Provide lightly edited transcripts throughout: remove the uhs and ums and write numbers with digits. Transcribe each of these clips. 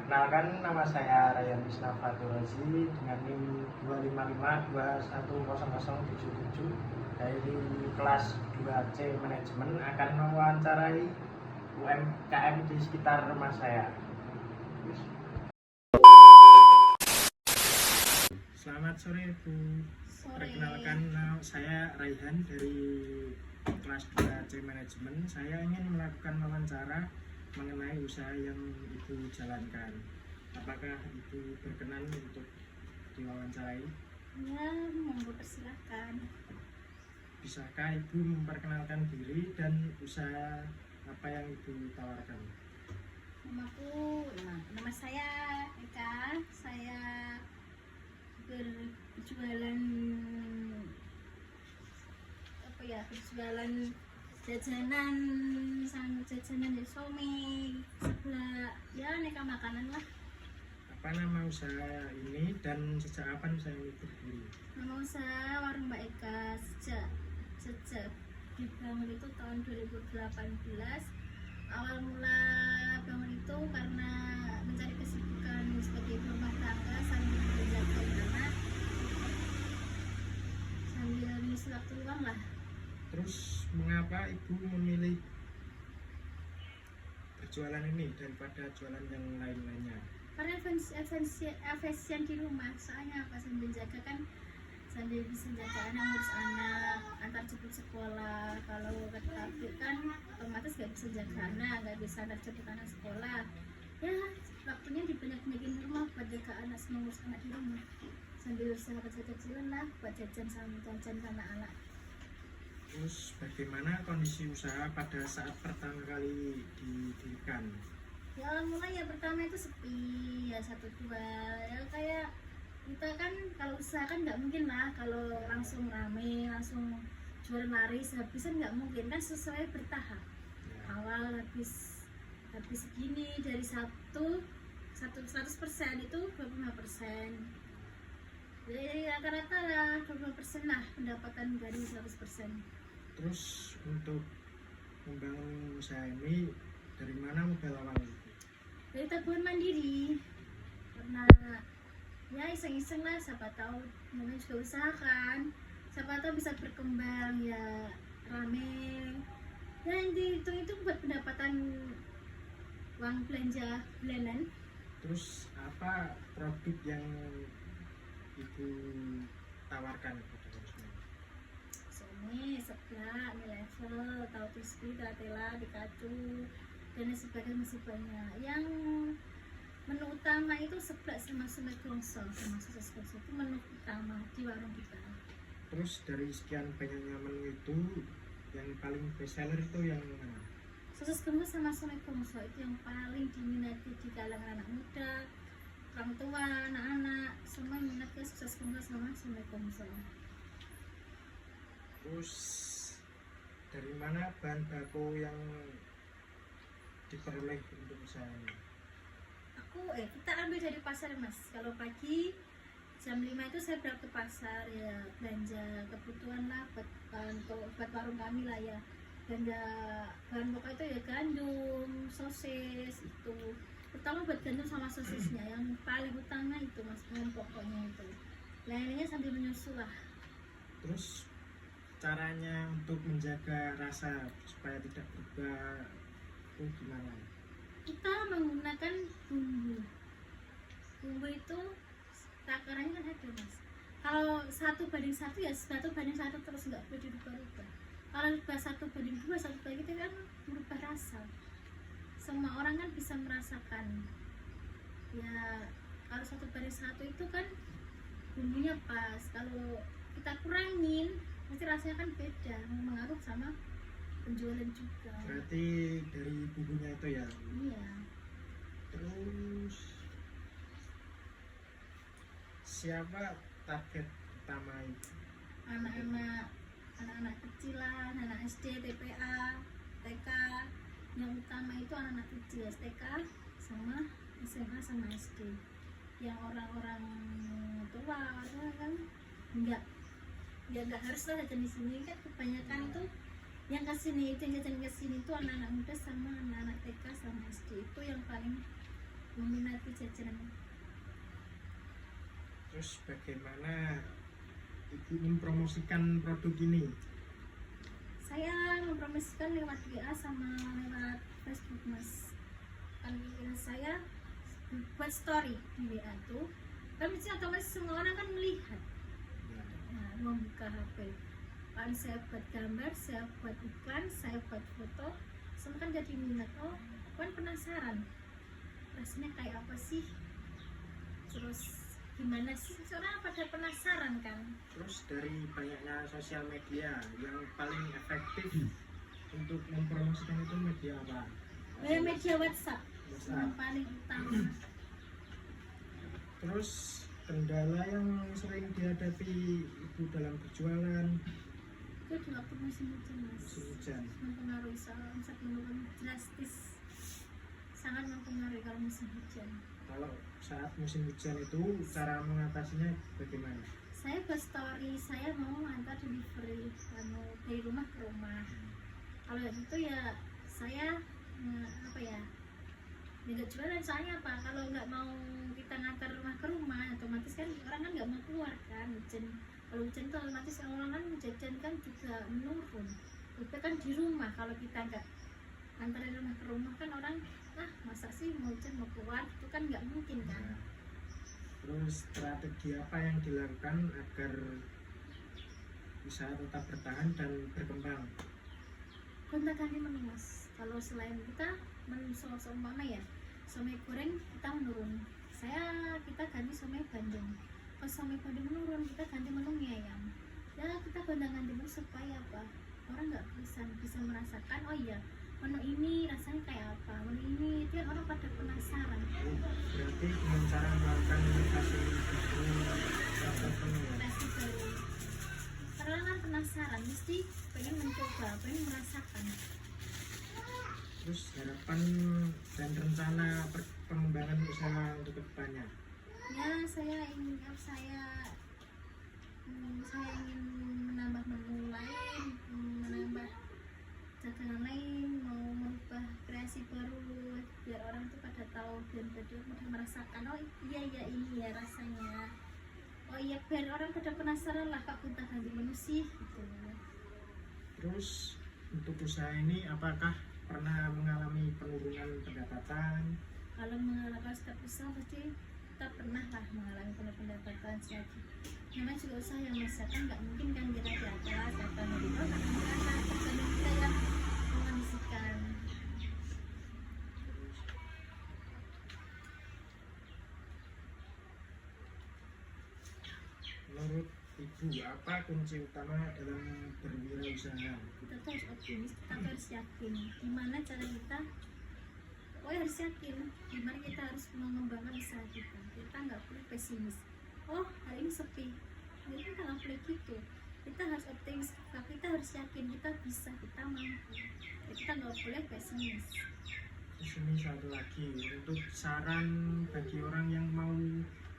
Perkenalkan, nama saya Ryan Wisna Faturazi dengan NIM 255210077 dari kelas 2C Manajemen akan mewawancarai UMKM di sekitar rumah saya. Selamat sore Bu. Perkenalkan, saya Raihan dari kelas 2C Manajemen. Saya ingin melakukan wawancara mengenai usaha yang Ibu jalankan. Apakah Ibu berkenan untuk diwawancarai? Ya, monggo persilahkan. Bisakah Ibu memperkenalkan diri dan usaha apa yang Ibu tawarkan? Nama saya Eka. Saya berjualan berjualan jajanan di Somi sebelah, ya aneka makanan lah. Apa nama usaha ini dan sejak kapan usaha ini berdiri? Nama usaha Warung Mbak Eka sejak dibangun itu tahun 2018. Awal mula bangun itu karena mencari kesibukan sebagai ibu rumah tangga sambil menjaga anak, sambil mengisi waktu luang lah. Terus mengapa Ibu memilih berjualan ini daripada jualan yang lain-lainnya? Karena efisien di rumah, soalnya apa, sambil jaga kan, sambil bisa jaga anak, ngurus anak, antar jemput sekolah. Kalau pabrik kan otomatis gak bisa jaga anak, gak bisa antar jemput anak sekolah. Ya waktunya dibanyak-banyakin di rumah buat jaga anak, sama ngurus anak di rumah, sambil usaha kecil-kecilan lah buat jajan sama anak. Terus bagaimana kondisi usaha pada saat pertama kali didirikan? Ya mulai ya pertama itu sepi, ya satu dua, ya kayak kita kan kalau usaha kan nggak mungkin lah kalau langsung rame, langsung jual laris habisan, nggak mungkin kan, sesuai bertahap. Awal habis segini, dari 100% itu 25%, jadi rata-rata lah 25% lah pendapatan dari 100%. Terus untuk membangun usaha ini dari mana modal awalnya? Dari tabungan mandiri, karena ya iseng-iseng lah, siapa tahu namanya juga usaha kan, siapa tahu bisa berkembang, ya rame, ya itu buat pendapatan uang belanja bulanan. Terus apa produk yang Ibu tawarkan kepada konsumen? Somi, seblak, mie level, tahu crispy, tela, Pikachu, dan sebagainya masih banyak. Yang menu utama itu seblak sama sungai gongso sama sosis gongso, itu menu utama di warung kita. Terus dari sekian banyaknya menu itu yang paling best seller itu yang mana? Sosis gongso sama sungai gongso itu yang paling diminati di kalangan anak muda, orang tua, anak-anak, semua minat ke sosis gongso sama sungai gongso. Terus dari mana bahan baku yang diperoleh untuk usaha ini? Kita ambil dari pasar mas. Kalau pagi jam 5 itu saya berangkat ke pasar, ya belanja kebutuhan lah buat warung kami lah, ya belanja bahan pokok itu ya gandum, sosis itu, terutama buat gandum sama sosisnya yang paling utama itu mas, bahan pokoknya itu, lainnya sambil menyusul lah. Terus caranya untuk menjaga rasa supaya tidak berubah itu gimana? Kita menggunakan bumbu itu takarannya kan ada mas, kalau 1:1 ya 1:1 terus, nggak boleh dirubah-rubah. Kalau 1:2, 1:2 itu kan merubah rasa, semua orang kan bisa merasakan ya. Kalau 1:1 itu kan bumbunya pas, kalau kita kurangin pasti rasanya kan beda, mengaruh sama penjualan juga. Berarti dari bumbunya itu ya? Iya. Terus siapa target utama itu? Anak-anak kecilan, anak SD, TPA, TK. Yang utama itu anak-anak kecil, TK sama SMA sama SD. Yang orang-orang tua kan enggak, ya nggak harus lah jajan di sini kan, kebanyakan tuh yang kesini itu, yang jajan kesini itu anak-anak muda sama anak-anak TK sama SD, itu yang paling meminati jajanan. Terus bagaimana Ibu mempromosikan produk ini? Saya mempromosikan lewat WA sama lewat Facebook Mas. Kan saya buat story di WA tuh kan mesti otomatis semua orang kan melihat, nah, membuka HP kan saya buat gambar, saya buat iklan, saya buat foto, semua kan jadi minat. Oh kan penasaran rasanya kayak apa sih, terus gimana sih, orang pada penasaran kan. Terus dari banyaknya sosial media yang paling efektif untuk mempromosikan itu media apa? Media WhatsApp yang paling utama. Terus kendala yang sering dihadapi Ibu dalam berjualan? Itu di waktu musim hujan Mas, Musim hujan. mempengaruhi omset menurun drastis, sangat mempengaruhi kalau musim hujan. Kalau saat musim hujan itu cara mengatasinya bagaimana? Saya buat story, saya mau antar delivery dari rumah ke rumah. Kalau itu ya saya apa ya, nggak jualan. Soalnya apa, kalau nggak mau kita ngantar rumah ke rumah otomatis kan orang kan nggak mau keluar kan, hujan. Kalau hujan tuh otomatis orang kan jajan kan juga menurun. Itu kan di rumah, kalau kita nggak antar dari rumah ke rumah kan orang masa sih mau hujan mau keluar, itu kan nggak mungkin kan. Nah, terus strategi apa yang dilakukan agar usaha tetap bertahan dan berkembang? Gonta-ganti menu Mas. Kalau selain kita menu seumpama ya somai goreng kita menurun, kita ganti somai Bandung. Pas somai Bandung menurun, kita ganti menu mie ayam. Ya kita gonta-ganti menu supaya apa, orang nggak bisa merasakan oh iya menu ini rasanya kayak apa, menu ini itu yang orang pada penasaran. Berarti dengan cara melakukan inovasi baru tertentu ya? Inovasi baru, karena kan penasaran, mesti pengen mencoba, pengen merasakan. Terus harapan dan rencana pengembangan usaha untuk kedepannya? Ya saya ingin menambah menu lain, menambah dagangan lain, mau merubah kreasi baru biar orang tuh pada tahu dan pada merasakan oh iya ya ini ya rasanya, oh iya biar orang pada penasaran lah kak gonta ganti menu sih gitu. Terus untuk usaha ini apakah pernah mengalami penurunan pendapatan? Kalau mengalami setiap usaha pasti kita pernah lah mengalami pendapatan lagi. Namanya juga usaha yang masakan nggak mungkin kan kita di atas atau di bawah, karena tergantung kita yang mengondisikan. Menurut Ibu, apa kunci utama dalam berwirausaha? Kita tuh harus optimis, kita tuh harus yakin gimana cara kita, harus yakin gimana kita harus mengembangkan usaha kita. Kita nggak boleh pesimis, oh hari ini sepi, jadi kita nggak boleh gitu. Kita harus optimis, kita harus yakin kita bisa, kita mampu. Jadi kita nggak boleh pesimis. Terus ini satu lagi, untuk saran bagi orang yang mau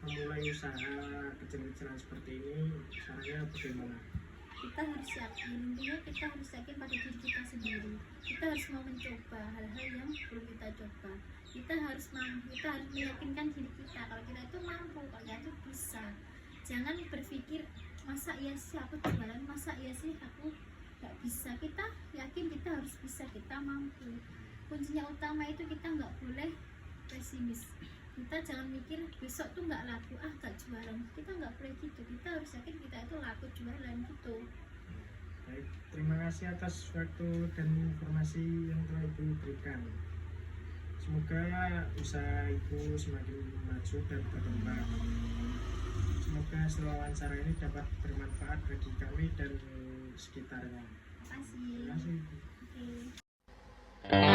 memulai usaha kecil-kecilan seperti ini, sarannya bagaimana? Kita harus yakin, intinya kita harus yakin pada diri kita sendiri. Kita harus mau mencoba hal-hal yang belum kita coba. Kita harus meyakinkan diri kita kalau kita itu mampu, kalau kita itu bisa. Jangan berpikir masa iya sih aku jualan, masa iya sih aku nggak bisa. Kita yakin kita harus bisa, kita mampu. Kuncinya utama itu kita nggak boleh pesimis. Kita jangan mikir besok tuh nggak laku, nggak jualan. Kita nggak boleh gitu. Kita harus yakin kita itu laku jualan gitu. Baik, terima kasih atas waktu dan informasi yang telah Ibu berikan. Semoga usaha Ibu semakin maju dan berkembang. Semoga hasil wawancara ini dapat bermanfaat bagi kami dan sekitarnya. Terima kasih. Terima kasih. Oke.